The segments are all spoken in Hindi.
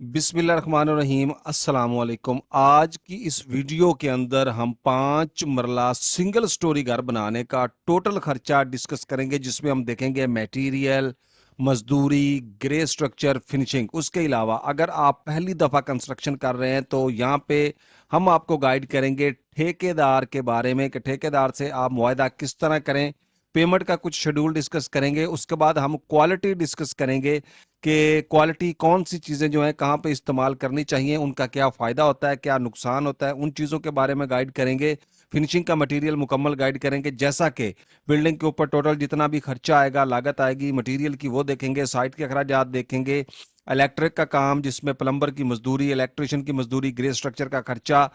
बिस्मिल्लाहिर्रहमानिर्रहीम अस्सलाम वालेकुम। आज की इस वीडियो के अंदर हम 5 मरला सिंगल स्टोरी घर बनाने का टोटल खर्चा डिस्कस करेंगे, जिसमें हम देखेंगे मटेरियल, मजदूरी, ग्रे स्ट्रक्चर, फिनिशिंग। उसके अलावा अगर आप पहली दफ़ा कंस्ट्रक्शन कर रहे हैं तो यहाँ पे हम आपको गाइड करेंगे ठेकेदार के बारे में कि ठेकेदार से आप मुआहदा किस तरह करें। पेमेंट का कुछ शेड्यूल डिस्कस करेंगे। उसके बाद हम क्वालिटी डिस्कस करेंगे कि क्वालिटी कौन सी चीज़ें जो हैं कहाँ पे इस्तेमाल करनी चाहिए, उनका क्या फ़ायदा होता है, क्या नुकसान होता है, उन चीज़ों के बारे में गाइड करेंगे। फिनिशिंग का मटेरियल मुकम्मल गाइड करेंगे, जैसा कि बिल्डिंग के ऊपर टोटल जितना भी खर्चा आएगा, लागत आएगी मटेरियल की, वो देखेंगे। साइट के अखराजात देखेंगे। इलेक्ट्रिक का काम जिसमें प्लम्बर की मजदूरी, इलेक्ट्रिशियन की मजदूरी, ग्रे स्ट्रक्चर का खर्चा,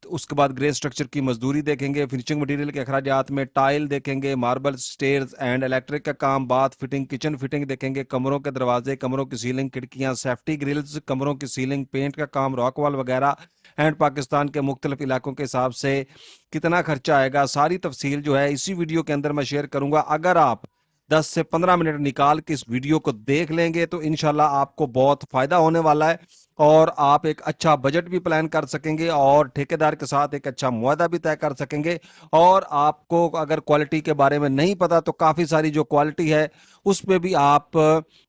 तो उसके बाद ग्रे स्ट्रक्चर की मजदूरी देखेंगे। फिनिशिंग मटेरियल के अखराजात में टाइल देखेंगे, मार्बल, स्टेयर्स एंड इलेक्ट्रिक का काम, बाथ फिटिंग, किचन फिटिंग देखेंगे, कमरों के दरवाजे, कमरों की सीलिंग, खिड़कियां, सेफ्टी ग्रिल्स, कमरों की सीलिंग, पेंट का काम, रॉक वॉल वगैरह एंड पाकिस्तान के मुख्तलिफ इलाकों के हिसाब से कितना खर्चा आएगा, सारी तफसील जो है इसी वीडियो के अंदर मैं शेयर करूंगा। अगर आप 10 से 15 मिनट निकाल के इस वीडियो को देख लेंगे तो इंशाल्लाह आपको बहुत फायदा होने वाला है और आप एक अच्छा बजट भी प्लान कर सकेंगे और ठेकेदार के साथ एक अच्छा मुआहदा भी तय कर सकेंगे। और आपको अगर क्वालिटी के बारे में नहीं पता तो काफ़ी सारी जो क्वालिटी है उस पे भी आप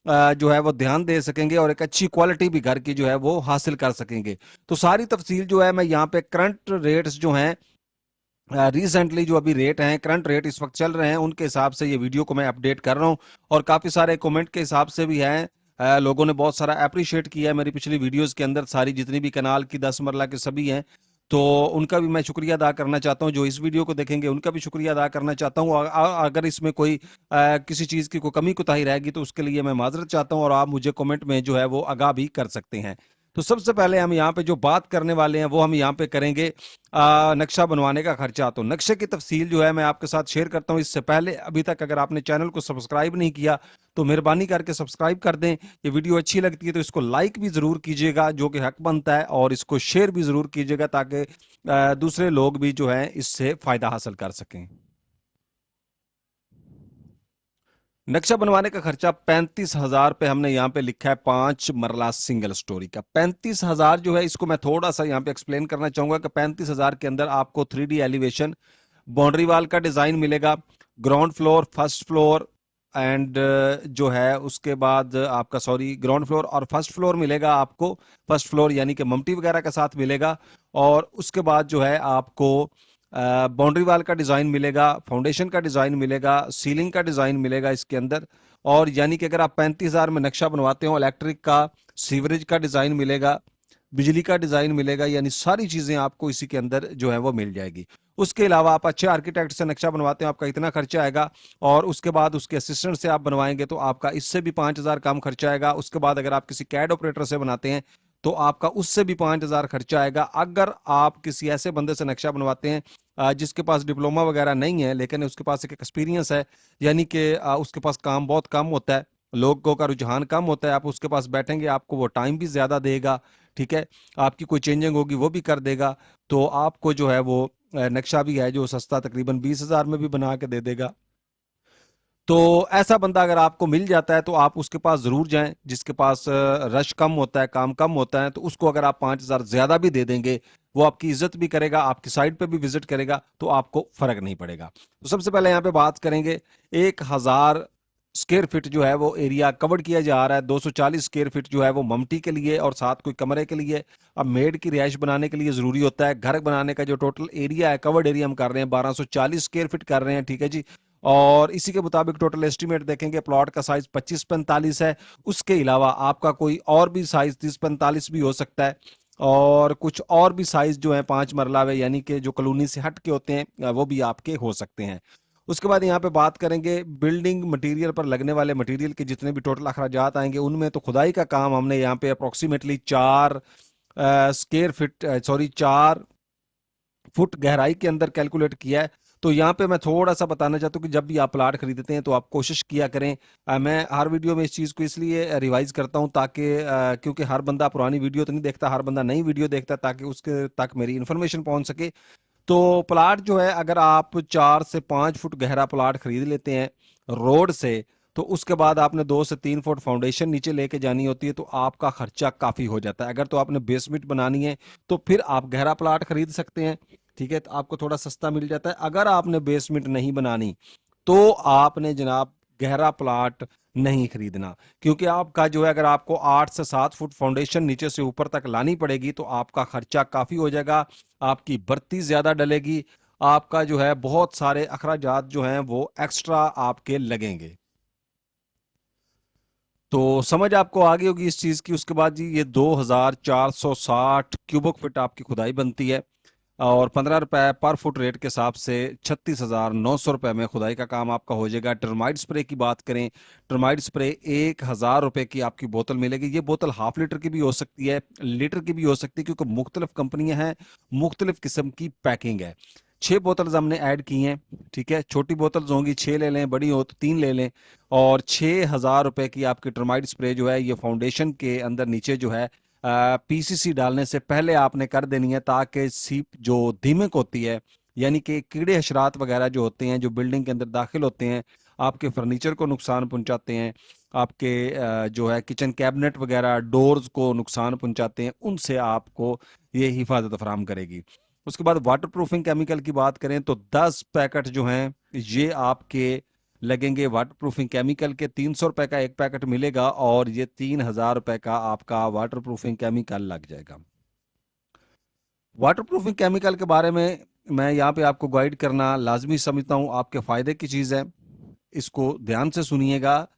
जो है वो ध्यान दे सकेंगे और एक अच्छी क्वालिटी भी घर की जो है वो हासिल कर सकेंगे। तो सारी तफसील जो है मैं यहाँ पे करंट रेट्स जो हैं, रिसेंटली जो अभी रेट हैं, करंट रेट इस वक्त चल रहे हैं, उनके हिसाब से ये वीडियो को मैं अपडेट कर रहा हूँ। और काफ़ी सारे कमेंट के हिसाब से भी हैं। लोगों ने बहुत सारा अप्रिशिएट किया है मेरी पिछली वीडियोस के अंदर। सारी जितनी भी कनाल की 10 मरला के सभी हैं, तो उनका भी मैं शुक्रिया अदा करना चाहता हूँ। जो इस वीडियो को देखेंगे उनका भी शुक्रिया अदा करना चाहता हूँ। और अगर इसमें कोई किसी चीज़ की कोई कमी कोताही रहेगी तो उसके लिए मैं माजरत चाहता हूँ और आप मुझे कमेंट में जो है वो आगाह भी कर सकते हैं। तो सबसे पहले हम यहाँ पे जो बात करने वाले हैं वो हम यहाँ पे करेंगे नक्शा बनवाने का खर्चा। तो नक्शे की तफसील जो है मैं आपके साथ शेयर करता हूँ। इससे पहले अभी तक अगर आपने चैनल को सब्सक्राइब नहीं किया तो मेहरबानी करके सब्सक्राइब कर दें। ये वीडियो अच्छी लगती है तो इसको लाइक भी ज़रूर कीजिएगा, जो कि हक बनता है, और इसको शेयर भी ज़रूर कीजिएगा ताकि दूसरे लोग भी जो है इससे फ़ायदा हासिल कर सकें। नक्शा बनवाने का खर्चा 35,000 पे हमने यहाँ पे लिखा है 5 मरला सिंगल स्टोरी का। 35,000 जो है इसको मैं थोड़ा सा यहाँ पे एक्सप्लेन करना चाहूंगा कि 35,000 के अंदर आपको 3D एलिवेशन, बाउंड्री वाल का डिजाइन मिलेगा, ground floor, first floor and जो है उसके बाद आपका ग्राउंड फ्लोर और फर्स्ट फ्लोर मिलेगा आपको। फर्स्ट फ्लोर यानी कि ममटी वगैरह के साथ मिलेगा। और उसके बाद जो है आपको बाउंड्री वाल का डिज़ाइन मिलेगा, फाउंडेशन का डिज़ाइन मिलेगा, सीलिंग का डिज़ाइन मिलेगा इसके अंदर। और यानी कि अगर आप 35,000 में नक्शा बनवाते हो, इलेक्ट्रिक का, सीवरेज का डिज़ाइन मिलेगा, बिजली का डिज़ाइन मिलेगा, यानी सारी चीज़ें आपको इसी के अंदर जो है वो मिल जाएगी। उसके अलावा आप अच्छे आर्किटेक्ट से नक्शा बनवाते हो, आपका इतना खर्चा आएगा। और उसके बाद उसके असिस्टेंट से आप बनवाएंगे तो आपका इससे भी 5,000 कम खर्चा आएगा। उसके बाद अगर आप किसी कैड ऑपरेटर से बनाते हैं तो आपका उससे भी 5,000 खर्चा आएगा। अगर आप किसी ऐसे बंदे से नक्शा बनवाते हैं जिसके पास डिप्लोमा वगैरह नहीं है लेकिन उसके पास एक एक्सपीरियंस है, यानी कि उसके पास काम बहुत कम होता है, लोगों का रुझान कम होता है, आप उसके पास बैठेंगे आपको वो टाइम भी ज़्यादा देगा, ठीक है, आपकी कोई चेंजिंग होगी वो भी कर देगा, तो आपको जो है वो नक्शा भी है जो सस्ता तकरीबन 20,000 में भी बना के दे देगा। तो ऐसा बंदा अगर आपको मिल जाता है तो आप उसके पास ज़रूर जाएं, जिसके पास रश कम होता है, काम कम होता है, तो उसको अगर आप 5,000 ज़्यादा भी दे देंगे, वो आपकी इज्जत भी करेगा, आपकी साइट पे भी विजिट करेगा, तो आपको फ़र्क नहीं पड़ेगा। तो सबसे पहले यहाँ पे बात करेंगे 1,000 स्क्वायर फीट जो है वो एरिया कवर किया जा रहा है। 240 स्क्वायर फीट जो है वो ममटी के लिए और साथ कोई कमरे के लिए। अब मेड की रिहाइश बनाने के लिए ज़रूरी होता है। घर बनाने का जो टोटल एरिया है, कवर्ड एरिया हम कर रहे हैं 1,240 स्क्वायर फीट कर रहे हैं, ठीक है जी। और इसी के मुताबिक टोटल एस्टिमेट देखेंगे, प्लॉट का साइज 25-45 है। उसके अलावा आपका कोई और भी साइज 30-45 भी हो सकता है। और कुछ और भी साइज जो है 5 मरला में, यानी कि जो कॉलोनी से हट के होते हैं, वो भी आपके हो सकते हैं। उसके बाद यहाँ पे बात करेंगे बिल्डिंग मटेरियल पर लगने वाले मटेरियल के जितने भी टोटल अखराजात आएंगे, उनमें तो खुदाई का काम हमने यहाँ पे अप्रोक्सीमेटली 4 फुट गहराई के अंदर कैलकुलेट किया है। तो यहाँ पे मैं थोड़ा सा बताना चाहता हूँ कि जब भी आप प्लाट खरीदते हैं तो आप कोशिश किया करें। मैं हर वीडियो में इस चीज़ को इसलिए रिवाइज करता हूँ ताकि क्योंकि हर बंदा पुरानी वीडियो तो नहीं देखता, हर बंदा नई वीडियो देखता है, ताकि उसके तक मेरी इन्फॉर्मेशन पहुँच सके। तो प्लाट जो है, अगर आप 4 से 5 फुट गहरा प्लाट खरीद लेते हैं रोड से, तो उसके बाद आपने 2 से 3 फुट फाउंडेशन नीचे लेके जानी होती है, तो आपका खर्चा काफ़ी हो जाता है। अगर तो आपने बेसमेंट बनानी है तो फिर आप गहरा प्लाट खरीद सकते हैं, ठीक है, तो आपको थोड़ा सस्ता मिल जाता है। अगर आपने बेसमेंट नहीं बनानी तो आपने जनाब गहरा प्लाट नहीं खरीदना, क्योंकि आपका जो है, अगर आपको 8 से 7 फुट फाउंडेशन नीचे से ऊपर तक लानी पड़ेगी तो आपका खर्चा काफ़ी हो जाएगा, आपकी बत्ती ज़्यादा डलेगी, आपका जो है बहुत सारे अखराजात जो हैं वो एक्स्ट्रा आपके लगेंगे। तो समझ आपको आ गई होगी इस चीज़ की। उसके बाद जी ये 2460 क्यूबिक फीट आपकी खुदाई बनती है और 15 रुपए पर फुट रेट के हिसाब से 36,900 रुपये में खुदाई का काम आपका हो जाएगा। टर्माइट स्प्रे की बात करें, टर्माइट स्प्रे 1,000 रुपये की आपकी बोतल मिलेगी। ये बोतल हाफ लीटर की भी हो सकती है, लीटर की भी हो सकती है, क्योंकि मुख्तलिफ कंपनियां हैं, मुख्तलिफ किस्म की पैकिंग है। 6 बोतल्स हमने ऐड की हैं, ठीक है, छोटी बोतल्स होंगी 6 ले लें, बड़ी हो तो 3 ले लें। और 6,000 रुपये की आपकी टर्माइट स्प्रे जो है ये फाउंडेशन के अंदर नीचे जो है पीसीसी डालने से पहले आपने कर देनी है, ताकि सीप जो दीमक होती है, यानी कि कीड़े हशरात वगैरह जो होते हैं, जो बिल्डिंग के अंदर दाखिल होते हैं, आपके फर्नीचर को नुकसान पहुंचाते हैं, आपके जो है किचन कैबिनेट वगैरह डोर्स को नुकसान पहुंचाते हैं, उनसे आपको ये हिफाजत फराहम करेगी। उसके बाद वाटर प्रूफिंग केमिकल की बात करें तो 10 पैकेट जो हैं ये आपके लगेंगे वाटर प्रूफिंग केमिकल के। 300 रुपए का एक पैकेट मिलेगा और ये 3,000 रुपए का आपका वाटर प्रूफिंग केमिकल लग जाएगा। वाटर प्रूफिंग केमिकल के बारे में मैं यहाँ पे आपको गाइड करना लाजमी समझता हूँ, आपके फायदे की चीज़ है, इसको ध्यान से सुनिएगा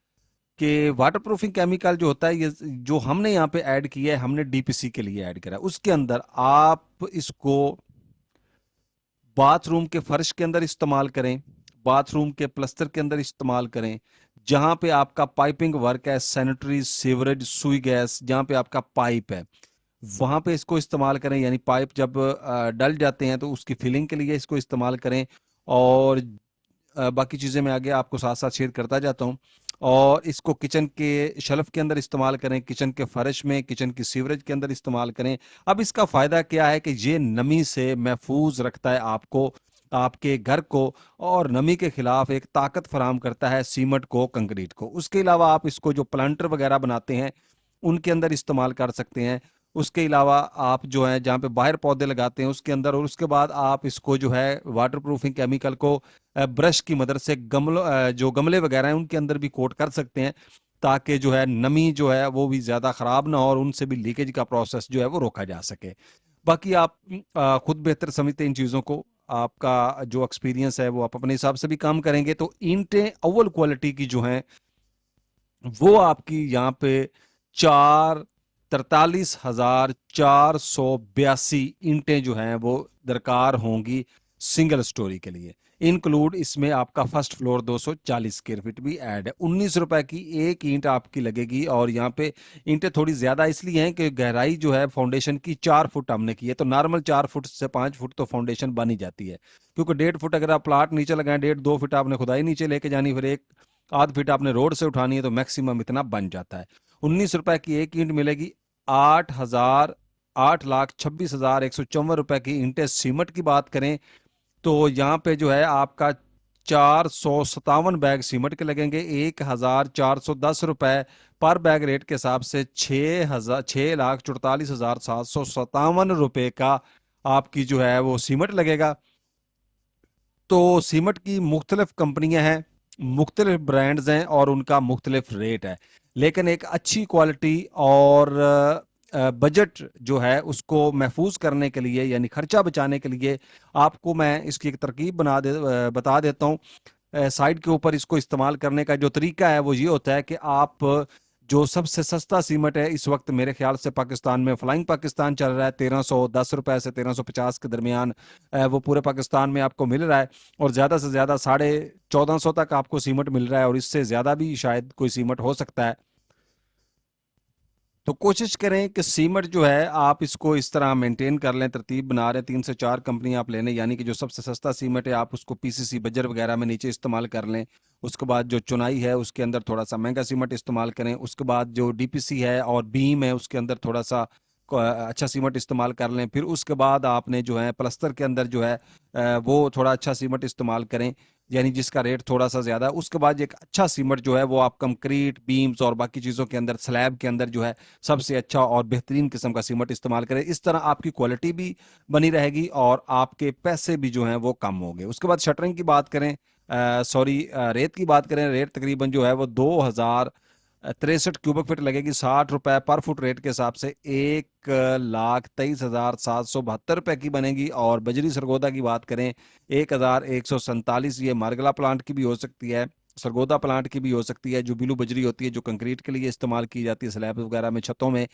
कि वाटर प्रूफिंग केमिकल जो होता है, ये जो हमने यहाँ पे ऐड किया है, हमने डीपीसी के लिए ऐड करा है। उसके अंदर आप इसको बाथरूम के फर्श के अंदर इस्तेमाल करें, बाथरूम के प्लस्तर के अंदर इस्तेमाल करें, जहां पे आपका पाइपिंग वर्क है, सैनिटरी सीवरेज सुई गैस, जहां पे आपका पाइप है वहां पे इसको इस्तेमाल करें। यानी पाइप जब डल जाते हैं तो उसकी फिलिंग के लिए इसको इस्तेमाल करें। और बाकी चीज़ें मैं आगे आपको साथ साथ शेयर करता जाता हूँ। और इसको किचन के शेल्फ के अंदर इस्तेमाल करें, किचन के फर्श में, किचन की सीवरेज के अंदर इस्तेमाल करें। अब इसका फ़ायदा क्या है कि ये नमी से महफूज रखता है आपको, आपके घर को, और नमी के खिलाफ एक ताकत फराहम करता है सीमेंट को, कंक्रीट को। उसके अलावा आप इसको जो प्लांटर वगैरह बनाते हैं उनके अंदर इस्तेमाल कर सकते हैं। उसके अलावा आप जो है जहाँ पे बाहर पौधे लगाते हैं उसके अंदर, और उसके बाद आप इसको जो है वाटर प्रूफिंग केमिकल को ब्रश की मदद से जो गमले वगैरह हैं उनके अंदर भी कोट कर सकते हैं, ताकि जो है नमी जो है वो भी ज़्यादा ख़राब ना हो और उनसे भी लीकेज का प्रोसेस जो है वो रोका जा सके। बाकी आप खुद बेहतर समझते हैं इन चीज़ों को, आपका जो एक्सपीरियंस है वो आप अपने हिसाब से भी काम करेंगे। तो ईंटें अव्वल क्वालिटी की जो हैं वो आपकी यहाँ पे 43,482 ईंटें जो हैं वो दरकार होंगी सिंगल स्टोरी के लिए। इंक्लूड इसमें आपका फर्स्ट फ्लोर 240 स्क्वायर फीट भी ऐड है। 19 रुपए की एक ईंट आपकी लगेगी। और यहाँ पे ईंटें थोड़ी ज्यादा इसलिए हैं कि गहराई जो है फाउंडेशन की 4 फुट हमने की है। तो नॉर्मल 4 फुट से 5 फुट तो फाउंडेशन बन ही जाती है, क्योंकि 1.5 फुट अगर आप प्लाट नीचे लगाएं, 1.5-2 फुट आपने खुदाई नीचे लेके जानी, फिर एक आध फीट आपने रोड से उठानी है, तो मैक्सिमम इतना बन जाता है। 19 रुपए की एक ईंट मिलेगी। 8,26,154 रुपए की ईंटें। सीमेंट की बात करें तो यहाँ पे जो है आपका 457 बैग सीमेंट के लगेंगे। 1,410 रुपए पर बैग रेट के हिसाब से 6,44,757 रुपए का आपकी जो है वो सीमेंट लगेगा। तो सीमेंट की मुख्तलिफ कंपनियां हैं, मुख्तलिफ ब्रांड्स हैं और उनका मुख्तलिफ रेट है, लेकिन एक अच्छी क्वालिटी और बजट जो है उसको महफूज करने के लिए, यानी खर्चा बचाने के लिए, आपको मैं इसकी एक तरकीब बता देता हूँ। साइड के ऊपर इसको इस्तेमाल करने का जो तरीका है वो ये होता है कि आप जो सबसे सस्ता सीमेंट है इस वक्त मेरे ख्याल से पाकिस्तान में फ्लाइंग पाकिस्तान चल रहा है, 1310 रुपए से 1350 के दरमियान वो पूरे पाकिस्तान में आपको मिल रहा है। और ज़्यादा से ज़्यादा 1450 तक आपको सीमेंट मिल रहा है, और इससे ज़्यादा भी शायद कोई सीमेंट हो सकता है। तो कोशिश करें कि सीमेंट जो है आप इसको इस तरह मेंटेन कर लें, तरतीब बना रहे 3 से 4 कंपनियां आप लेने, यानी कि जो सबसे सस्ता सीमेंट है आप उसको पीसीसी बजर वगैरह में नीचे इस्तेमाल कर लें। उसके बाद जो चुनाई है उसके अंदर थोड़ा सा महंगा सीमेंट इस्तेमाल करें। उसके बाद जो डीपीसी है और बीम है उसके अंदर थोड़ा सा अच्छा सीमेंट इस्तेमाल कर लें। फिर उसके बाद आपने जो है प्लस्तर के अंदर जो है वो थोड़ा अच्छा सीमेंट इस्तेमाल करें। यानी जिसका रेट थोड़ा सा ज्यादा है। उसके बाद एक अच्छा सीमेंट जो है वो आप कंक्रीट, बीम्स और बाकी चीजों के अंदर, स्लैब के अंदर जो है सबसे अच्छा और बेहतरीन किस्म का सीमेंट इस्तेमाल करें। इस तरह आपकी क्वालिटी भी बनी रहेगी और आपके पैसे भी जो हैं वो कम होंगे। उसके बाद शटरिंग की बात करें, सॉरी रेत की बात करें, रेत तकरीबन जो है वो 2063 क्यूबिक फीट लगेगी। 60 रुपए पर फुट रेट के हिसाब से 1,23,772 रुपए की बनेगी। और बजरी सरगोदा की बात करें 1,147, ये मारगला प्लांट की भी हो सकती है, सरगोदा प्लांट की भी हो सकती है, जो बिलू बजरी होती है जो कंक्रीट के लिए इस्तेमाल की जाती है स्लैब वगैरह में, छतों में।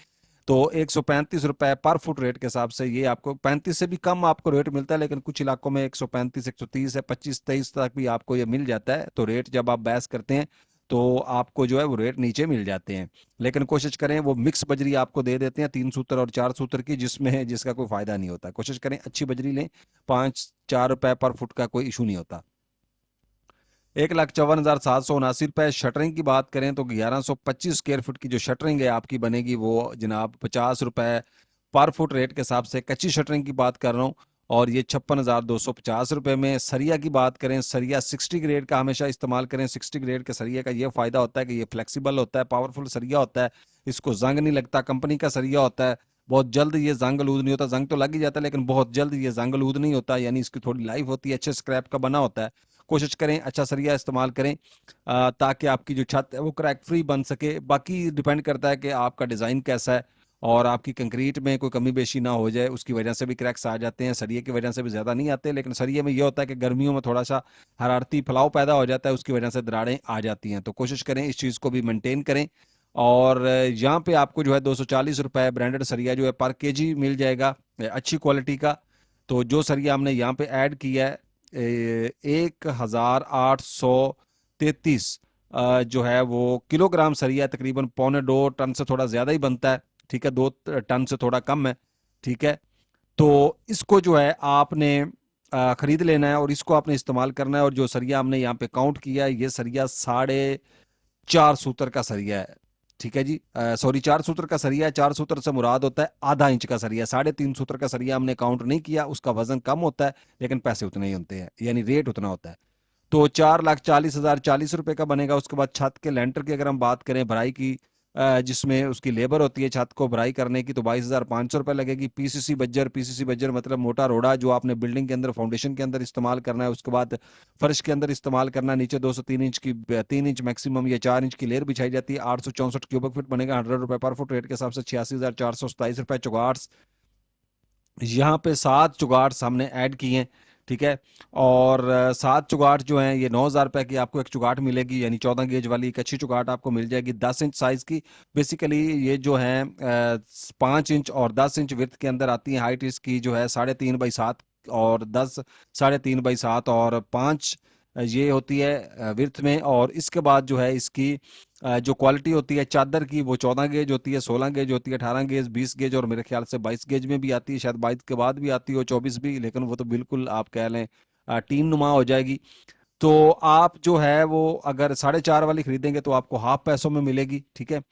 तो 135 रुपए पर फुट रेट के हिसाब से ये आपको 35 से भी कम आपको रेट मिलता है, लेकिन कुछ इलाकों में 135, 130 है, 25-23 तक भी आपको ये मिल जाता है। तो रेट जब आप बहस करते हैं तो आपको जो है वो रेट नीचे मिल जाते हैं। लेकिन कोशिश करें वो मिक्स बजरी आपको दे देते हैं 3 सूत्र और 4 सूत्र की, जिसका कोई फायदा नहीं होता। कोशिश करें अच्छी बजरी लें, 5-4 रुपए पर फुट का कोई इशू नहीं होता। 1,54,779 रुपए। शटरिंग की बात करें तो 1125 स्क्वायर फुट की जो शटरिंग है आपकी बनेगी वो जनाब 50 रुपए पर फुट रेट के हिसाब से। कच्ची शटरिंग की बात कर रहा हूँ, और ये 56,250 रुपये में। सरिया की बात करें, सरिया 60 ग्रेड का हमेशा इस्तेमाल करें। 60 ग्रेड के सरिया का ये फायदा होता है कि ये फ्लेक्सिबल होता है, पावरफुल सरिया होता है, इसको जंग नहीं लगता, कंपनी का सरिया होता है, बहुत जल्द ये जंग लूज नहीं होता। जंग तो लग ही जाता है लेकिन बहुत जल्द ये जंग लूज नहीं होता, यानी इसकी थोड़ी लाइफ होती है, अच्छे स्क्रैप का बना होता है। कोशिश करें अच्छा सरिया इस्तेमाल करें ताकि आपकी जो छत है वो क्रैक फ्री बन सके। बाकी डिपेंड करता है कि आपका डिज़ाइन कैसा है और आपकी कंक्रीट में कोई कमी बेशी ना हो जाए, उसकी वजह से भी क्रैक्स आ जाते हैं। सरिये की वजह से भी ज़्यादा नहीं आते, लेकिन सरिये में ये होता है कि गर्मियों में थोड़ा सा हरारती फैलाव पैदा हो जाता है, उसकी वजह से दरारें आ जाती हैं। तो कोशिश करें इस चीज़ को भी मेंटेन करें। और यहाँ पे आपको जो है 240 रुपए ब्रांडेड सरिया जो है पर केजी मिल जाएगा, अच्छी क्वालिटी का। तो जो सरिया हमने यहाँ पे ऐड किया है 1,833 जो है वो किलोग्राम सरिया, तकरीबन 1.25 टन से थोड़ा ज़्यादा ही बनता है, ठीक है, 2 टन से थोड़ा कम है, ठीक है। तो इसको जो है आपने खरीद लेना है और इसको आपने इस्तेमाल करना है। और जो सरिया हमने यहाँ पे काउंट किया है, ये सरिया 4.5 सूत्र का सरिया है, ठीक है जी, सॉरी 4 सूत्र का सरिया है। 4 सूत्र से मुराद होता है आधा इंच का सरिया। 3.5 सूत्र का सरिया हमने काउंट नहीं किया, उसका वजन कम होता है लेकिन पैसे उतने ही होते हैं, यानी रेट उतना होता है। तो 4,40,040 रुपए का बनेगा। उसके बाद छत के लेंटर की अगर हम बात करें, भराई की, जिसमें उसकी लेबर होती है छत को भराई करने की, तो 22,500 रुपये लगेगी। पीसीसी बज्जर मतलब मोटा रोड़ा जो आपने बिल्डिंग के अंदर, फाउंडेशन के अंदर इस्तेमाल करना है। उसके बाद फर्श के अंदर इस्तेमाल करना है। नीचे 203 इंच की, 3 इंच मैक्सिमम या 4 इंच की लेयर बिछाई जाती है। 864 क्यूबिक फीट बनेगा 100 रुपए पर फुट रेट के हिसाब से। 86,427 रुपये। चुगाड़ यहाँ पे 7 चुगाड़ हमने ऐड किए हैं, ठीक है। और 7 चुगाड़ जो हैं ये 9,000 रुपये की आपको एक चुगाड़ मिलेगी, यानी 14 गेज वाली एक अच्छी चुगाड़ आपको मिल जाएगी 10 इंच साइज की। बेसिकली ये जो है 5 इंच और 10 इंच विड्थ के अंदर आती है। हाइट इसकी जो है 3.5 बाई 7 और 10, 3.5 बाई 7 और 5 ये होती है विड्थ में। और इसके बाद जो है इसकी जो क्वालिटी होती है चादर की, वो 14 गेज होती है, 16 गेज होती है, 18 गेज, 20 गेज और मेरे ख्याल से 22 गेज में भी आती है। शायद 22 के बाद भी आती हो, 24 भी, लेकिन वो तो बिल्कुल आप कह लें टीन नुमा हो जाएगी। तो आप जो है वो अगर 4.5 वाली खरीदेंगे तो आपको हाफ पैसों में मिलेगी, ठीक है।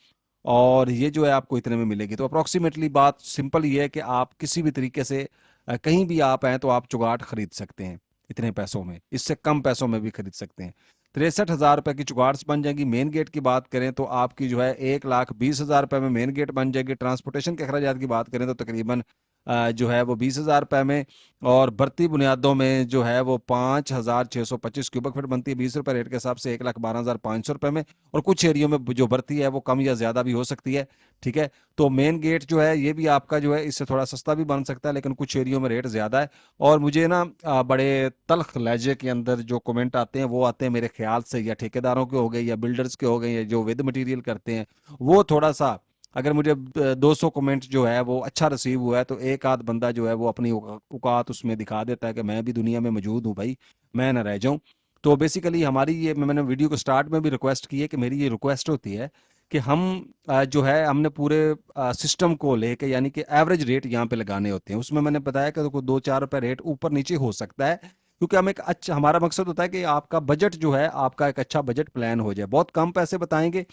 और ये जो है आपको इतने में मिलेगी। तो अप्रोक्सीमेटली बात सिंपल ये है कि आप किसी भी तरीके से कहीं भी आप हैं तो आप चुगाट खरीद सकते हैं इतने पैसों में, इससे कम पैसों में भी खरीद सकते हैं। 63,000 रुपए की चुगाट्स बन जाएंगी। मेन गेट की बात करें तो आपकी जो है 1,20,000 रुपए में मेन गेट बन जाएगी। ट्रांसपोर्टेशन के अखराजात की बात करें तो तकरीबन जो है वो 20,000 रुपए में। और बढ़ती बुनियादों में जो है वो 5,625 क्यूबिक फीट बनती है 20 रुपए रेट के हिसाब से, 1,12,500 रुपए में। और कुछ एरियो में जो बढ़ती है वो कम या ज़्यादा भी हो सकती है, ठीक है। तो मेन गेट जो है ये भी आपका जो है इससे थोड़ा सस्ता भी बन सकता है, लेकिन कुछ एरियो में रेट ज़्यादा है। और मुझे ना बड़े तल्ख लहजे के अंदर जो कमेंट आते हैं वो आते हैं मेरे ख्याल से या ठेकेदारों के हो गए या बिल्डर्स के हो गए या जो विद मटेरियल करते हैं, वो थोड़ा सा, अगर मुझे 200 कमेंट जो है वो अच्छा रिसीव हुआ है तो एक आध बंदा जो है वो अपनी औकात उसमें दिखा देता है कि मैं भी दुनिया में मौजूद हूँ भाई, मैं ना रह जाऊं। तो बेसिकली हमारी ये, मैंने वीडियो को स्टार्ट में भी रिक्वेस्ट की है कि मेरी ये रिक्वेस्ट होती है कि हम जो है हमने पूरे सिस्टम को लेके, यानी कि एवरेज रेट यहाँ पे लगाने होते हैं। उसमें मैंने बताया कि देखो 2-4 रुपए रेट ऊपर नीचे हो सकता है, क्योंकि हम एक अच्छा, हमारा मकसद होता है कि आपका बजट जो है, आपका एक अच्छा बजट प्लान हो जाए। बहुत कम पैसे बताएंगे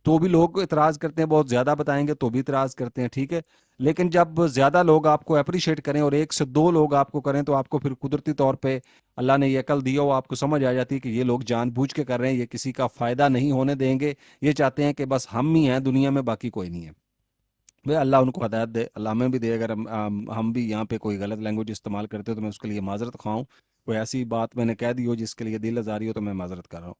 तो भी लोग इतराज करते हैं, बहुत ज्यादा बताएंगे तो भी इतराज करते हैं, ठीक है। लेकिन जब ज्यादा लोग आपको अप्रिशिएट करें और 1 से 2 लोग आपको करें तो आपको फिर कुदरती तौर पे अल्लाह ने ये अकल दी हो, आपको समझ आ जाती है कि ये लोग जानबूझ के कर रहे हैं, ये किसी का फायदा नहीं होने देंगे, ये चाहते हैं कि बस हम ही हैं दुनिया में, बाकी कोई नहीं है। भाई अल्लाह उनको हदायत दे, अल्लाह हमें भी दे। अगर हम भी यहाँ पे कोई गलत लैंग्वेज इस्तेमाल करते हो तो मैं उसके लिए माजरत खाऊं। कोई ऐसी बात मैंने कह दी हो जिसके लिए दिल आजारी हो तो मैं माजरत कर रहा हूँ।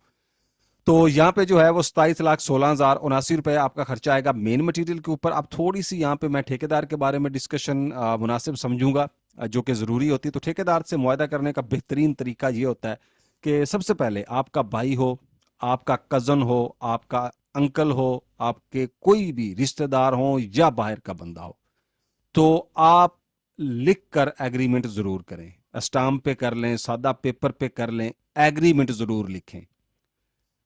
तो यहाँ पे जो है वो 27,16,079 रुपए आपका खर्चा आएगा मेन मटेरियल के ऊपर। अब थोड़ी सी यहाँ पे मैं ठेकेदार के बारे में डिस्कशन मुनासिब समझूंगा, जो कि ज़रूरी होती है। तो ठेकेदार से मुआहदा करने का बेहतरीन तरीका ये होता है कि सबसे पहले आपका भाई हो, आपका कज़न हो, आपका अंकल हो, आपके कोई भी रिश्तेदार हो या बाहर का बंदा हो, तो आप लिख कर एग्रीमेंट ज़रूर करें। स्टाम्प पे कर लें, सादा पेपर पे कर लें, एग्रीमेंट ज़रूर लिखें।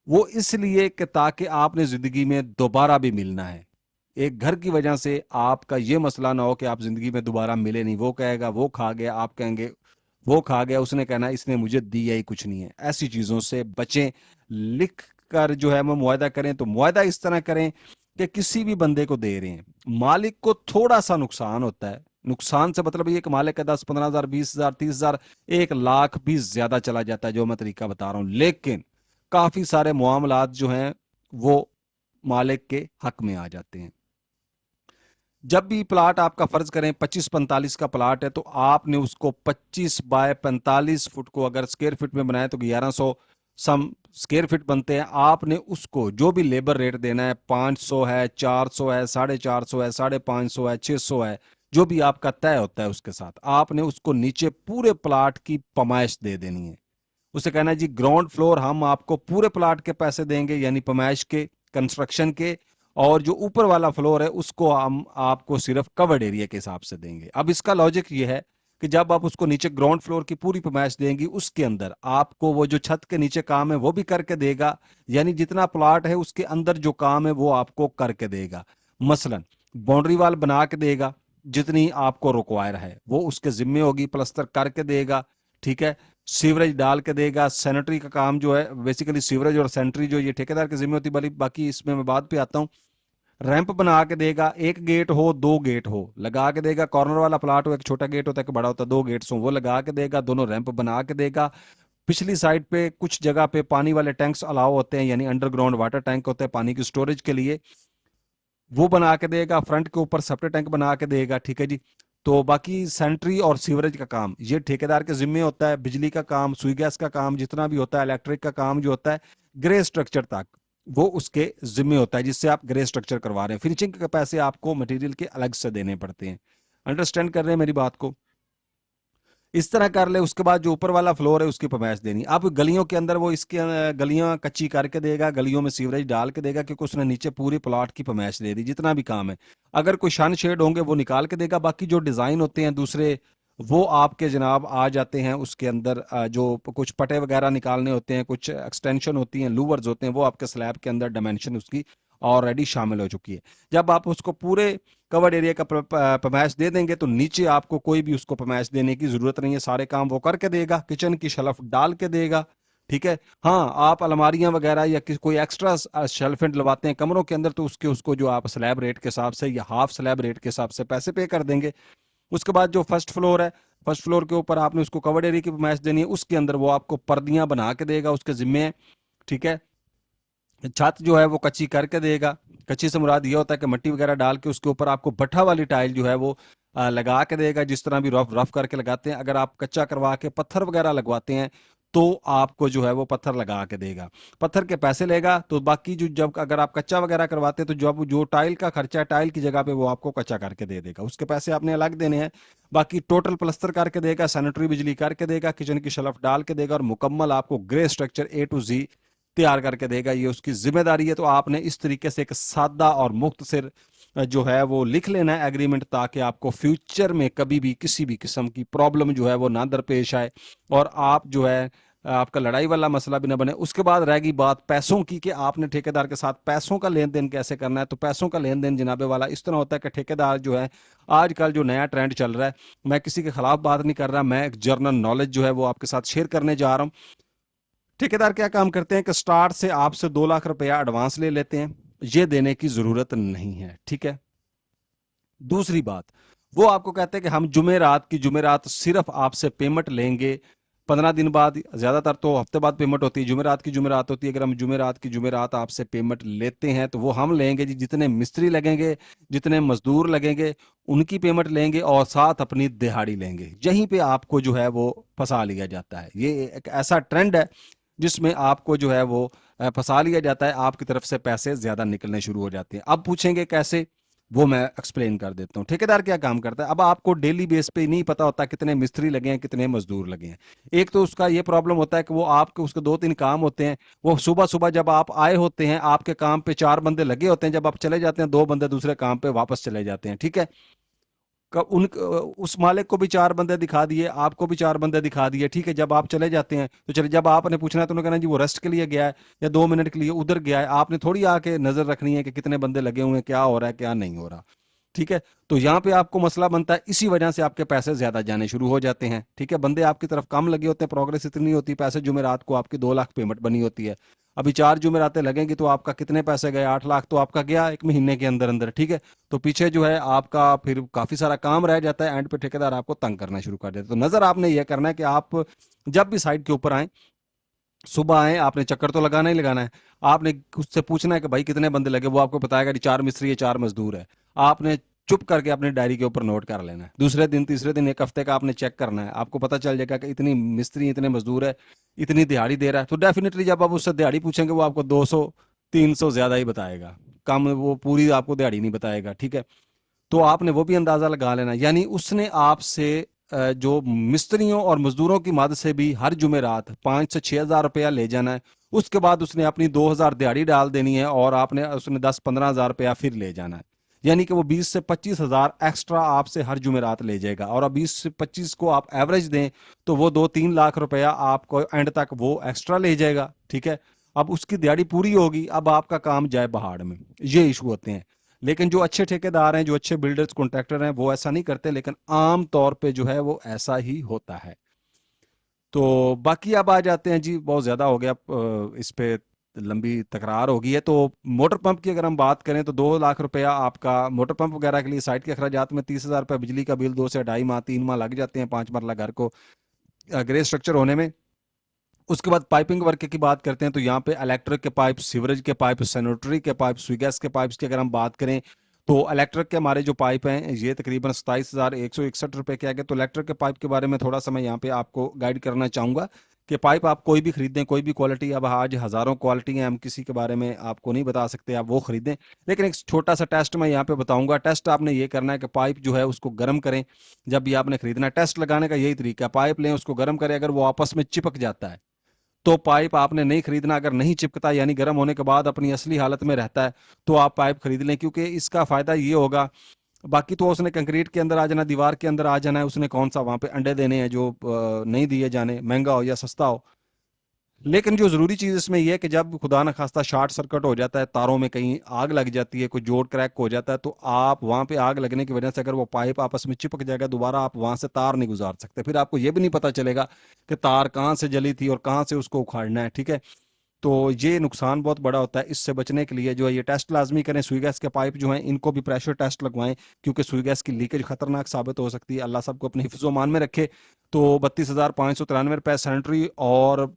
वो इसलिए कि ताकि आपने जिंदगी में दोबारा भी मिलना है। एक घर की वजह से आपका ये मसला ना हो कि आप जिंदगी में दोबारा मिले नहीं, वो कहेगा वो खा गया, आप कहेंगे वो खा गया, उसने कहना इसने मुझे दिया ही कुछ नहीं है। ऐसी चीजों से बचें। लिख कर जो है वो मुआहदा करें, तो मुआहदा इस तरह करें कि किसी भी बंदे को दे रहे हैं, मालिक को थोड़ा सा नुकसान होता है। नुकसान से मतलब ये कि मालिक का 10-15,000, 20,000, 30,000, 1 लाख भी ज्यादा चला जाता है, जो मैं तरीका बता रहा हूं। लेकिन काफी सारे मामलात जो हैं वो मालिक के हक में आ जाते हैं। जब भी प्लाट आपका फर्ज करें 25-45 का प्लाट है, तो आपने उसको 25 बाय 45 फुट को अगर स्क्वायर फीट में बनाए तो 1100 सम स्क्वायर फीट बनते हैं। आपने उसको जो भी लेबर रेट देना है, 500 है, 400 है, 450 है, 550 है, 600 है, जो भी आपका तय होता है उसके साथ आपने उसको नीचे पूरे प्लाट की पमाइश दे देनी है। उसे कहना है जी ग्राउंड फ्लोर हम आपको पूरे प्लाट के पैसे देंगे, यानी पमाइश के, कंस्ट्रक्शन के, और जो ऊपर वाला फ्लोर है उसको हम आपको सिर्फ कवर्ड एरिया के हिसाब से देंगे। अब इसका लॉजिक ये है कि जब आप उसको नीचे ग्राउंड फ्लोर की पूरी पमाइश देंगी, उसके अंदर आपको वो जो छत के नीचे काम है वो भी करके देगा, यानी जितना प्लाट है उसके अंदर जो काम है वो आपको करके देगा। मसलन बाउंड्री वाल बना के देगा, जितनी आपको रिक्वायर है वो उसके जिम्मे होगी, प्लस्तर करके देगा, ठीक है। सीवरेज डाल के देगा। सैनिटरी का काम जो है, बेसिकली सीवरेज और सैनिटरी जो ये ठेकेदार की जिम्मे होती है, बाकी इसमें मैं बाद पे आता हूँ। रैंप बना के देगा, एक गेट हो, दो गेट हो, लगा के देगा। कॉर्नर वाला प्लाट हो, एक छोटा गेट होता है, एक बड़ा होता है, दो गेट्स हो, वो लगा के देगा। दोनों रैंप बना के देगा। पिछली साइड पे कुछ जगह पे पानी वाले टैंक्स अलाउ होते हैं, यानी अंडरग्राउंड वाटर टैंक होते हैं पानी की स्टोरेज के लिए, वो बना के देगा। फ्रंट के ऊपर सेप्टिक टैंक बना के देगा, ठीक है जी। तो बाकी सैनिटरी और सीवरेज का काम ये ठेकेदार के जिम्मे होता है। बिजली का काम, सुई गैस का काम, जितना भी होता है, इलेक्ट्रिक का काम जो होता है, ग्रे स्ट्रक्चर तक वो उसके जिम्मे होता है, जिससे आप ग्रे स्ट्रक्चर करवा रहे हैं। फिनिशिंग के पैसे आपको मटेरियल के अलग से देने पड़ते हैं। अंडरस्टैंड कर रहे हैं मेरी बात को? इस तरह कर ले। उसके बाद जो ऊपर वाला फ्लोर है उसकी पमाइश देनी। अब गलियों के अंदर वो इसके गलियां कच्ची करके देगा, गलियों में सीवरेज डाल के देगा, क्योंकि उसने नीचे पूरी प्लॉट की पमाइश दे दी, जितना भी काम है। अगर कोई शन शेड होंगे वो निकाल के देगा। बाकी जो डिजाइन होते हैं दूसरे वो आपके जनाब आ जाते हैं उसके अंदर। जो कुछ पटे वगैरह निकालने होते हैं, कुछ एक्सटेंशन होती हैं, लूवर्स होते हैं, वो आपके स्लैब के अंदर डायमेंशन उसकी ऑलरेडी शामिल हो चुकी है। जब आप उसको पूरे कवर्ड एरिया का पमाइश दे देंगे तो नीचे आपको कोई भी उसको पमाइश देने की जरूरत नहीं है, सारे काम वो करके देगा। किचन की शेल्फ डाल के देगा, ठीक है। हाँ, आप अलमारियां वगैरह या कोई एक्स्ट्रा शेल्फ डलवाते हैं कमरों के अंदर, तो उसको जो आप स्लैब रेट के हिसाब से या हाफ स्लैब रेट के हिसाब से पैसे पे कर देंगे। उसके बाद जो फर्स्ट फ्लोर है, फर्स्ट फ्लोर के ऊपर आपने उसको कवर्ड एरिया की पमाइश देनी है, उसके अंदर वो आपको पर्दियां बना के देगा, उसके जिम्मे है, ठीक है। छत जो है वो कच्ची करके देगा। कच्ची से मुराद ये होता है कि मिट्टी वगैरह डाल के उसके ऊपर आपको भट्ठा वाली टाइल जो है वो लगा के देगा, जिस तरह भी रफ रफ करके लगाते हैं। अगर आप कच्चा करवा के पत्थर वगैरह लगवाते हैं तो आपको जो है वो पत्थर लगा के देगा, पत्थर के पैसे लेगा। तो बाकी जो जब अगर आप कच्चा वगैरह करवाते हैं तो जब जो टाइल का खर्चा है, टाइल की जगह पे वो आपको कच्चा करके दे देगा, उसके पैसे आपने अलग देने हैं। बाकी टोटल प्लस्तर करके देगा, सैनिटरी बिजली करके देगा, किचन की शेल्फ डाल के देगा, और मुकम्मल आपको grey structure A to Z तैयार करके देगा। ये उसकी जिम्मेदारी है। तो आपने इस तरीके से एक सादा और मुख्तसर जो है वो लिख लेना है एग्रीमेंट, ताकि आपको फ्यूचर में कभी भी किसी भी किस्म की प्रॉब्लम जो है वो ना दरपेश आए, और आप जो है आपका लड़ाई वाला मसला भी ना बने। उसके बाद रहेगी बात पैसों की कि आपने ठेकेदार के साथ पैसों का लेन देन कैसे करना है। तो पैसों का लेन देन जनाबे वाला इस तरह होता है कि ठेकेदार जो है, आजकल जो नया ट्रेंड चल रहा है, मैं किसी के खिलाफ बात नहीं कर रहा, मैं एक जर्नल नॉलेज जो है वो आपके साथ शेयर करने जा रहा हूँ। ठेकेदार क्या काम करते हैं कि स्टार्ट से आपसे 2 लाख रुपया एडवांस ले लेते हैं, ये देने की जरूरत नहीं है, ठीक है। दूसरी बात, वो आपको कहते हैं कि हम जुमेरात की जुमेरात सिर्फ आपसे पेमेंट लेंगे 15 दिन बाद, ज़्यादातर तो हफ्ते बाद पेमेंट होती है, जुमेरात की जुमेरात होती है। अगर हम जुमेरात की जुमेरात आपसे पेमेंट लेते हैं तो वो हम लेंगे जी, जितने मिस्त्री लगेंगे, जितने मजदूर लगेंगे, उनकी पेमेंट लेंगे और साथ अपनी दिहाड़ी लेंगे। यहीं पे आपको जो है वो फंसा लिया जाता है। ये एक ऐसा ट्रेंड है जिसमें आपको जो है वो फंसा लिया जाता है, आपकी तरफ से पैसे ज़्यादा निकलने शुरू हो जाते हैं। अब पूछेंगे कैसे, वो मैं एक्सप्लेन कर देता हूँ। ठेकेदार क्या काम करता है, अब आपको डेली बेस पे नहीं पता होता कितने मिस्त्री लगे हैं, कितने मजदूर लगे हैं। एक तो उसका ये प्रॉब्लम होता है कि वो आपके उसके 2-3 काम होते हैं। वो सुबह सुबह जब आप आए होते हैं, आपके काम पे 4 बंदे लगे होते हैं, जब आप चले जाते हैं 2 बंदे दूसरे काम पे वापस चले जाते हैं, ठीक है। कब उन उस मालिक को भी 4 बंदे दिखा दिए, आपको भी 4 बंदे दिखा दिए, ठीक है। जब आप चले जाते हैं तो चले, जब आपने पूछना है तो उन्होंने कहना जी वो रेस्ट के लिए गया है या 2 मिनट के लिए उधर गया है। आपने थोड़ी आके नजर रखनी है कि कितने बंदे लगे हुए हैं, क्या हो रहा है क्या नहीं हो रहा, ठीक है। तो यहाँ पे आपको मसला बनता है, इसी वजह से आपके पैसे ज्यादा जाने शुरू हो जाते हैं, ठीक है। बंदे आपकी तरफ कम लगे होते हैं, प्रोग्रेस इतनी होती, पैसे जुमेरात को आपकी 2 लाख पेमेंट बनी होती है। अभी 4 जुमेरातें लगेंगी तो आपका कितने पैसे गए, 8 लाख तो आपका गया एक महीने के अंदर अंदर, ठीक है। तो पीछे जो है आपका फिर काफी सारा काम रह जाता है, एंड पे ठेकेदार आपको तंग करना शुरू कर देता है। तो नजर आपने यह करना है कि आप जब भी साइट के ऊपर आए, सुबह आए, आपने चक्कर तो लगाना ही लगाना है। आपने उससे पूछना है कि भाई कितने बंदे लगे, वो आपको बताएगा कि 4 मिस्त्री है, 4 मजदूर है। आपने चुप करके अपनी डायरी के ऊपर नोट कर लेना है। दूसरे दिन, तीसरे दिन, एक हफ्ते का आपने चेक करना है, आपको पता चल जाएगा कि इतनी मिस्त्री, इतने मजदूर है, इतनी दिहाड़ी दे रहा है। तो डेफिनेटली जब आप उससे दिहाड़ी पूछेंगे वो आपको 200-300 ज्यादा ही बताएगा, कम वो पूरी आपको दिहाड़ी नहीं बताएगा, ठीक है। तो आपने वो भी अंदाजा लगा लेना। यानी उसने आपसे जो मिस्त्रियों और मजदूरों की मदद से भी हर जुमेरात 5 से 6 हज़ार रुपया ले जाना है। उसके बाद उसने अपनी 2 हज़ार दिहाड़ी डाल देनी है और आपने उसने 10-15 हज़ार रुपया फिर ले जाना है। यानी कि वो 20 से 25 हज़ार एक्स्ट्रा आपसे हर जुमेरात ले जाएगा। और अब 20 से 25 को आप एवरेज दें तो वो 2-3 लाख रुपया आपको एंड तक वो एक्स्ट्रा ले जाएगा, ठीक है। अब उसकी दिहाड़ी पूरी होगी, अब आपका काम जाए पहाड़ में। ये इशू होते हैं। लेकिन जो अच्छे ठेकेदार हैं, जो अच्छे बिल्डर्स कॉन्ट्रैक्टर हैं, वो ऐसा नहीं करते, लेकिन आम तौर पे जो है वो ऐसा ही होता है। तो बाकी अब आ जाते हैं जी, बहुत ज़्यादा हो गया, इस पे लंबी तकरार होगी है। तो मोटर पंप की अगर हम बात करें तो 2 लाख रुपया आपका मोटर पंप वगैरह के लिए, साइट के अखराजात में 30 हज़ार रुपया, बिजली का बिल 2 से 2.5 माह, 3 माह लग जाते हैं 5 मरला घर को ग्रे स्ट्रक्चर होने में। उसके बाद पाइपिंग वर्क की बात करते हैं तो यहाँ पे इलेक्ट्रिक के पाइप, सीवरेज के पाइप, सैनिटरी के पाइप, स्वी गैस के पाइप्स की अगर हम बात करें तो इलेक्ट्रिक के हमारे जो पाइप हैं ये तकरीबन 27,161 रुपए के आगे। तो इलेक्ट्रिक के पाइप के बारे में थोड़ा सा मैं यहाँ पे आपको गाइड करना चाहूँगा कि पाइप आप कोई भी खरीदें, कोई भी क्वालिटी, अब आज हज़ारों क्वालिटी हैं, हम किसी के बारे में आपको नहीं बता सकते, आप वो खरीदें। लेकिन एक छोटा सा टेस्ट मैं यहाँ पे बताऊंगा। टेस्ट आपने ये करना है कि पाइप जो है उसको गर्म करें। जब भी आपने खरीदना है, टेस्ट लगाने का यही तरीका है, पाइप लें, उसको गर्म करें। अगर वो आपस में चिपक जाता है तो पाइप आपने नहीं खरीदना। अगर नहीं चिपकता यानी गर्म होने के बाद अपनी असली हालत में रहता है तो आप पाइप खरीद लें, क्योंकि इसका फायदा ये होगा। बाकी तो उसने कंक्रीट के अंदर आ जाना, दीवार के अंदर आ जाना है, उसने कौन सा वहां पे अंडे देने हैं जो नहीं दिए जाने, महंगा हो या सस्ता हो। लेकिन जो जरूरी चीज इसमें यह है कि जब खुदा न खास्ता शॉर्ट सर्किट हो जाता है, तारों में कहीं आग लग जाती है, कोई जोड़ क्रैक हो जाता है, तो आप वहां पे आग लगने की वजह से अगर वो पाइप आपस में चिपक जाएगा, दोबारा आप वहां से तार नहीं गुजार सकते। फिर आपको ये भी नहीं पता चलेगा कि तार कहाँ से जली थी और कहाँ से उसको उखाड़ना है, ठीक है। तो ये नुकसान बहुत बड़ा होता है। इससे बचने के लिए जो है ये टेस्ट लाजमी करें। सुई गैस के पाइप जो हैं इनको भी प्रेशर टेस्ट लगवाएं, क्योंकि सुई गैस की लीकेज खतरनाक साबित हो सकती है। अल्लाह सबको अपने हिफ्ज़ मान में रखे। तो 32,593 रुपये सैनिटरी। और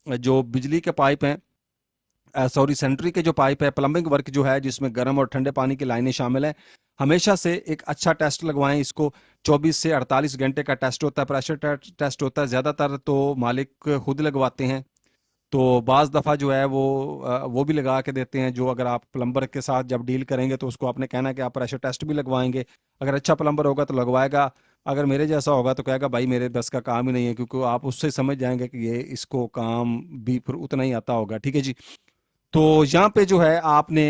जो बिजली के पाइप हैं, सॉरी, सैनिटरी के जो पाइप है, प्लम्बिंग वर्क जो है जिसमें गर्म और ठंडे पानी की लाइनें शामिल हैं, हमेशा से एक अच्छा टेस्ट लगवाएं। इसको 24 से 48 घंटे का टेस्ट होता है, प्रेशर टेस्ट होता है। ज़्यादातर तो मालिक खुद लगवाते हैं, तो बाज़ दफ़ा जो है वो भी लगा के देते हैं। जो अगर आप प्लम्बर के साथ जब डील करेंगे तो उसको आपने कहना है कि आप प्रेशर टेस्ट भी लगवाएंगे। अगर अच्छा प्लम्बर होगा तो लगवाएगा, अगर मेरे जैसा होगा तो कहेगा भाई मेरे बस का काम ही नहीं है, क्योंकि आप उससे समझ जाएंगे कि ये इसको काम भी फिर उतना ही आता होगा, ठीक है जी। तो यहाँ पे जो है आपने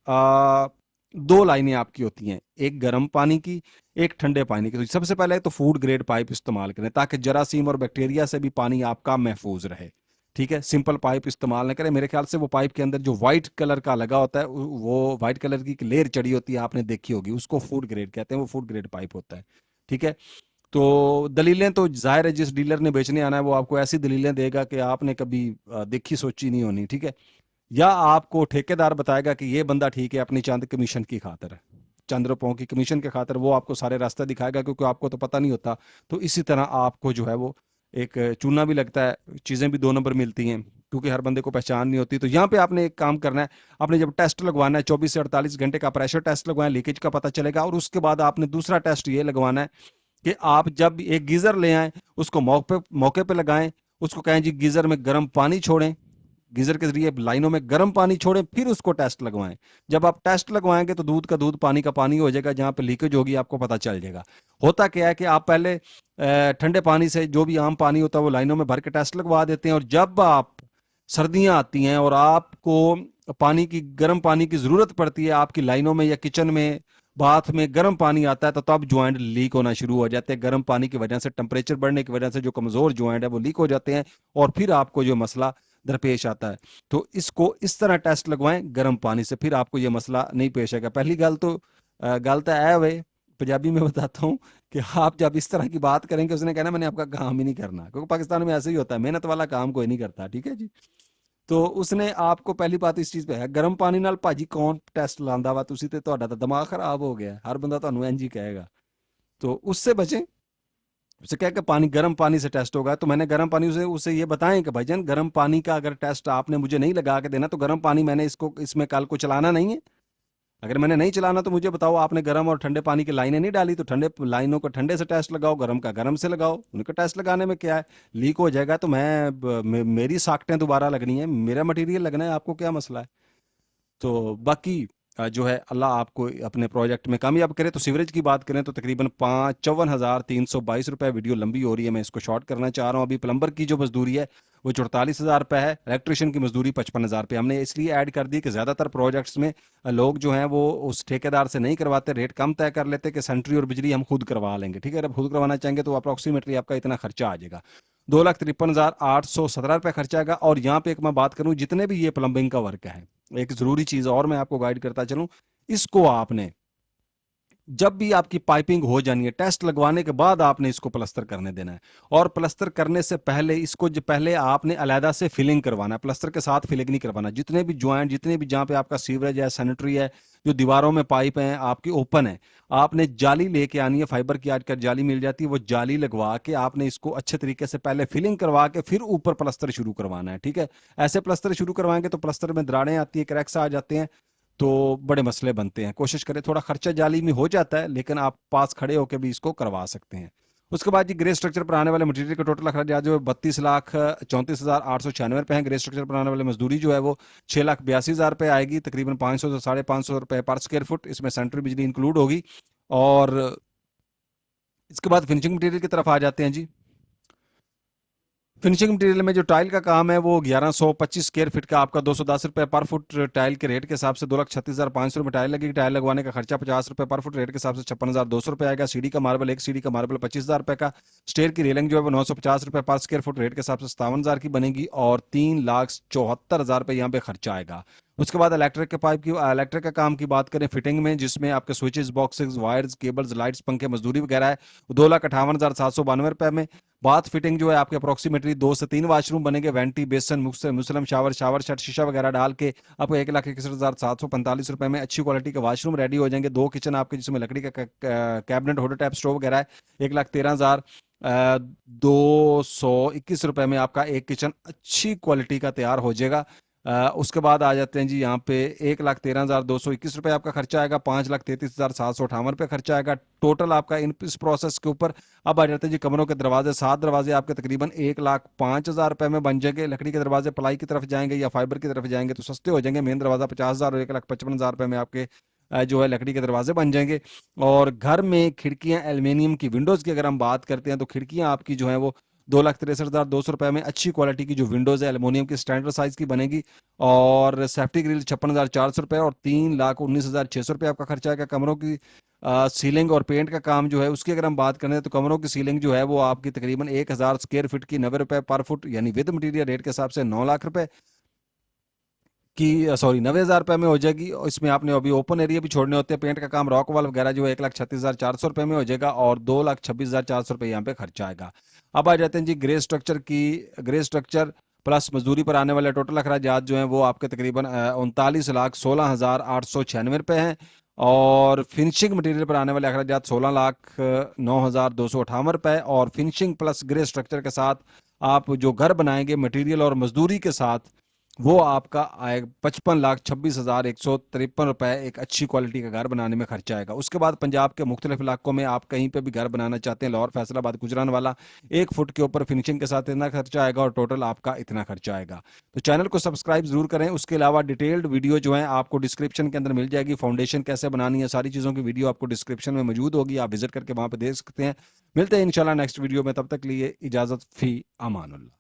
आ, 2 लाइनें आपकी होती हैं, एक गर्म पानी की, एक ठंडे पानी की। तो सबसे पहले तो फूड ग्रेड पाइप इस्तेमाल करें ताकि जरासीम और बैक्टीरिया से भी पानी आपका महफूज रहे, ठीक है। सिंपल पाइप इस्तेमाल न करें। मेरे ख्याल से वो पाइप के अंदर जो व्हाइट कलर का लगा होता है, वो व्हाइट कलर की एक लेयर चढ़ी होती है, आपने देखी होगी, उसको फूड ग्रेड कहते हैं, वो फूड ग्रेड पाइप होता है, ठीक है। तो दलीलें तो जाहिर है जिस डीलर ने बेचने आना है वो आपको ऐसी दलीलें देगा कि आपने कभी देखी सोची नहीं होनी, ठीक है। या आपको ठेकेदार बताएगा कि ये बंदा ठीक है अपनी चंद कमीशन की खातिर, चंद रुपयों की कमीशन के खातिर वो आपको सारे रास्ते दिखाएगा, क्योंकि आपको तो पता नहीं होता। तो इसी तरह आपको जो है वो एक चूना भी लगता है, चीज़ें भी 2 नंबर मिलती हैं क्योंकि हर बंदे को पहचान नहीं होती। तो यहाँ पे आपने एक काम करना है, आपने जब टेस्ट लगवाना है 24 से 48 घंटे का प्रेशर टेस्ट लगवाएं, लीकेज का पता चलेगा। और उसके बाद आपने दूसरा टेस्ट ये लगवाना है कि आप जब एक गीज़र ले आएं, उसको मौके पे लगाएं, उसको कहें जी गीज़र में गर्म पानी छोड़ें, गीजर के जरिए लाइनों में गर्म पानी छोड़ें, फिर उसको टेस्ट लगवाएं। जब आप टेस्ट लगवाएंगे तो दूध का दूध पानी का पानी हो जाएगा, जहां पे लीकेज होगी आपको पता चल जाएगा। होता क्या है कि आप पहले ठंडे पानी से जो भी आम पानी होता है वो लाइनों में भर के टेस्ट लगवा देते हैं, और जब आप सर्दियां आती हैं और आपको पानी की गर्म पानी की जरूरत पड़ती है, आपकी लाइनों में या किचन में बाथ में गर्म पानी आता है, तो तब ज्वाइंट लीक होना शुरू हो जाते हैं। गर्म पानी की वजह से, टेम्परेचर बढ़ने की वजह से जो कमजोर ज्वाइंट है वो लीक हो जाते हैं, और फिर आपको जो मसला दरपेश आता है। तो इसको इस तरह टेस्ट लगवाएं गर्म पानी से, फिर आपको ये मसला नहीं पेश आएगा। पहली गल तो है वे, पंजाबी में बताता हूँ कि आप जब इस तरह की बात करेंगे उसने कहना मैंने आपका काम ही नहीं करना, क्योंकि पाकिस्तान में ऐसे ही होता है, मेहनत वाला काम कोई नहीं करता, ठीक है जी। तो उसने आपको पहली बात इस चीज पे है, गर्म पानी नाल भाजी कौन टेस्ट लांदा वा, तुसी ते ਤੁਹਾਡਾ ਤਾਂ दिमाग खराब हो गया, हर बंदा ਤੁਹਾਨੂੰ इंज ही कहेगा। तो उससे बचें, उसे कह के पानी गर्म पानी से टेस्ट होगा। तो मैंने गर्म पानी उसे उसे ये बताएं कि भाईजान गर्म पानी का अगर टेस्ट आपने मुझे नहीं लगा के देना तो गर्म पानी मैंने इसको इसमें कल को चलाना नहीं है। अगर मैंने नहीं चलाना तो मुझे बताओ, आपने गर्म और ठंडे पानी की लाइनें नहीं डाली, तो ठंडे लाइनों को ठंडे से टेस्ट लगाओ, गर्म का गर्म से लगाओ। उनका टेस्ट लगाने में क्या है, लीक हो जाएगा तो मेरी साख्तें दोबारा लगनी है, मेरा मटेरियल लगना है, आपको क्या मसला है। तो बाकी जो है अल्लाह आपको अपने प्रोजेक्ट में कामयाब करे। तो सीवरेज की बात करें तो तकरीबन 54,322 रुपये। वीडियो लंबी हो रही है, मैं इसको शॉर्ट करना चाह रहा हूँ। अभी प्लम्बर की जो मजदूरी है वो 44,000 रुपये है, इलेक्ट्रिशियन की मजदूरी 55,000 रुपये। हमने इसलिए ऐड कर दी कि ज़्यादातर प्रोजेक्ट्स में लोग जो हैं वो उस ठेकेदार से नहीं करवाते, रेट कम तय कर लेते कि सेंट्री और बिजली हम खुद करवा लेंगे, ठीक है। जब खुद करवाना चाहेंगे तो अप्रॉक्सीमेटली आपका इतना खर्चा आ जाएगा, 2,53,817 रुपये खर्चा आएगा। और यहाँ पे एक मैं बात करूँ, जितने भी ये प्लम्बिंग का वर्क है, एक जरूरी चीज और मैं आपको गाइड करता चलूं, इसको आपने जब भी आपकी पाइपिंग हो जानी है, टेस्ट लगवाने के बाद आपने इसको प्लस्तर करने देना है। और प्लस्तर करने से पहले इसको जो पहले आपने अलहदा से फिलिंग करवाना है, प्लस्तर के साथ फिलिंग नहीं करवाना। जितने भी ज्वाइंट, जितने भी जहां पे आपका सीवरेज है, सैनिटरी है, जो दीवारों में पाइप है आपकी ओपन है, आपने जाली लेके आनी है, फाइबर की आजकल जाली मिल जाती है, वो जाली लगवा के आपने इसको अच्छे तरीके से पहले फिलिंग करवा के फिर ऊपर प्लस्तर शुरू करवाना है, ठीक है। ऐसे प्लस्तर शुरू करवाएंगे तो प्लस्तर में दरारें आती हैं, क्रैक्स आ जाते हैं, तो बड़े मसले बनते हैं। कोशिश करें, थोड़ा खर्चा जाली में हो जाता है लेकिन आप पास खड़े होकर भी इसको करवा सकते हैं। उसके बाद जी ग्रे स्ट्रक्चर पर आने वाले मटेरियल का टोटल खर्चा जो है 32,34,896 रुपये है। ग्रे स्ट्रक्चर पर आने वाले मजदूरी जो है वो 6,82,000 रुपये आएगी, तकरीबन 500 से 550 रुपये पर स्क्वायर फुट। इसमें सेंट्रल बिजली इंक्लूड होगी। और इसके बाद फिनिशिंग मटेरियल की तरफ आ जाते हैं जी। फिनिशिंग मटेरियल में जो टाइल का काम है वो 1125 स्क्वायर फीट का आपका 210 रुपये पर फुट टाइल के रेट के हिसाब से 2,36,500 रुपये टाइल लगेगी। टाइल लगवाने का खर्चा 50 रुपये पर फुट रेट के हिसाब से 56,200 रुपये आएगा। सीढ़ी का मार्बल, एक सीढ़ी का मार्बल 25,000 रुपये का। स्टेयर की रेलिंग जो है वो 950 रुपये पर स्क्वायर फुट रेट के हिसाब से 57,000 की बनेगी, और 3,74,000 रुपये यहाँ पे खर्चा आएगा। उसके बाद इलेक्ट्रिक का काम की बात करें फिटिंग में, जिसमें आपके switches, boxes, wires, cables, lights, पंखे, मजदूरी वगैरह है, 2,58,792 रुपये में। बाथ फिटिंग जो है आपके अप्रोक्सीमेटली 2 से 3 वाशरूम बनेंगे, वेंटी, बेसन, मुसलम, शावर सेट, शीशा वगैरह डाल के आपको 1,61,745 रुपये में अच्छी क्वालिटी के वाशरूम रेडी हो जाएंगे। 2 किचन आपके जिसमें लकड़ी का कैबिनेट, होल्डर टैप, स्टोव वगैरह है, 1,13,221 रुपये में आपका एक किचन अच्छी क्वालिटी का तैयार हो जाएगा। उसके बाद आ जाते हैं जी यहाँ पे 1,13,221 रुपये आपका खर्चा आएगा, 5,33,758 रुपये खर्चा आएगा टोटल आपका इस प्रोसेस के ऊपर। अब आ जाते हैं जी कमरों के दरवाजे। 7 दरवाजे आपके तकरीबन 1,05,000 रुपये में बन जाएंगे। लकड़ी के दरवाजे प्लाई की तरफ जाएंगे या फाइबर की तरफ जाएंगे तो सस्ते हो जाएंगे। मेन दरवाजा 50,000 और 1,55,000 रुपये में आपके जो है लकड़ी के दरवाजे बन जाएंगे। और घर में खिड़कियां एल्युमिनियम की, विंडोज़ की अगर हम बात करते हैं तो खिड़कियां आपकी जो है वो 2,63,200 रुपये में अच्छी क्वालिटी की जो विंडोज़ है एल्युमिनियम की स्टैंडर्ड साइज की बनेगी। और सेफ्टी ग्रिल 56,400 रुपये और 3,19,600 रुपये आपका खर्चा आएगा। कमरों की सीलिंग और पेंट का काम जो है उसकी अगर हम बात करें तो कमरों की सीलिंग जो है वो आपकी तकरीबन 1,000 स्क्वायर फीट की 90 रुपये पर फुट, यानी विद मटीरियल रेट के हिसाब से 9 लाख रुपए की, सॉरी 90,000 रुपये में हो जाएगी। और इसमें आपने अभी ओपन एरिया भी छोड़ने होते हैं। पेंट का काम, रॉक वॉल वगैरह जो है 1,36,400 रुपये में हो जाएगा और 2,26,400 रुपये यहाँ पे खर्चा आएगा। अब आ जाते हैं जी ग्रे स्ट्रक्चर प्लस मजदूरी पर आने वाले टोटल अखराजात जो हैं वो आपके तकरीबन 39,16,896 रुपये हैं। और फिनिशिंग मटेरियल पर आने वाले अखराजात 16,09,258 रुपए, और फिनिशिंग प्लस ग्रे स्ट्रक्चर के साथ आप जो घर बनाएंगे मटेरियल और मजदूरी के साथ वो आपका आए 55,26,153 रुपए एक अच्छी क्वालिटी का घर बनाने में खर्चा आएगा। उसके बाद पंजाब के मुख्तलिफ इलाकों में आप कहीं पे भी घर बनाना चाहते हैं, लाहौर, फैसलाबाद, गुजरानवाला, 1 फुट के ऊपर फिनिशिंग के साथ इतना खर्चा आएगा और टोटल आपका इतना खर्चा आएगा। तो चैनल को सब्सक्राइब जरूर करें। उसके अलावा डिटेल्ड वीडियो जो है आपको डिस्क्रिप्शन के अंदर मिल जाएगी। फाउंडेशन कैसे बनानी है, सारी चीज़ों की वीडियो आपको डिस्क्रिप्शन में मौजूद होगी, आप विजिट करके वहां पर देख सकते हैं। मिलते हैं इंशाल्लाह नेक्स्ट वीडियो में, तब तक लिए इजाज़त, फी अमानुल्लाह।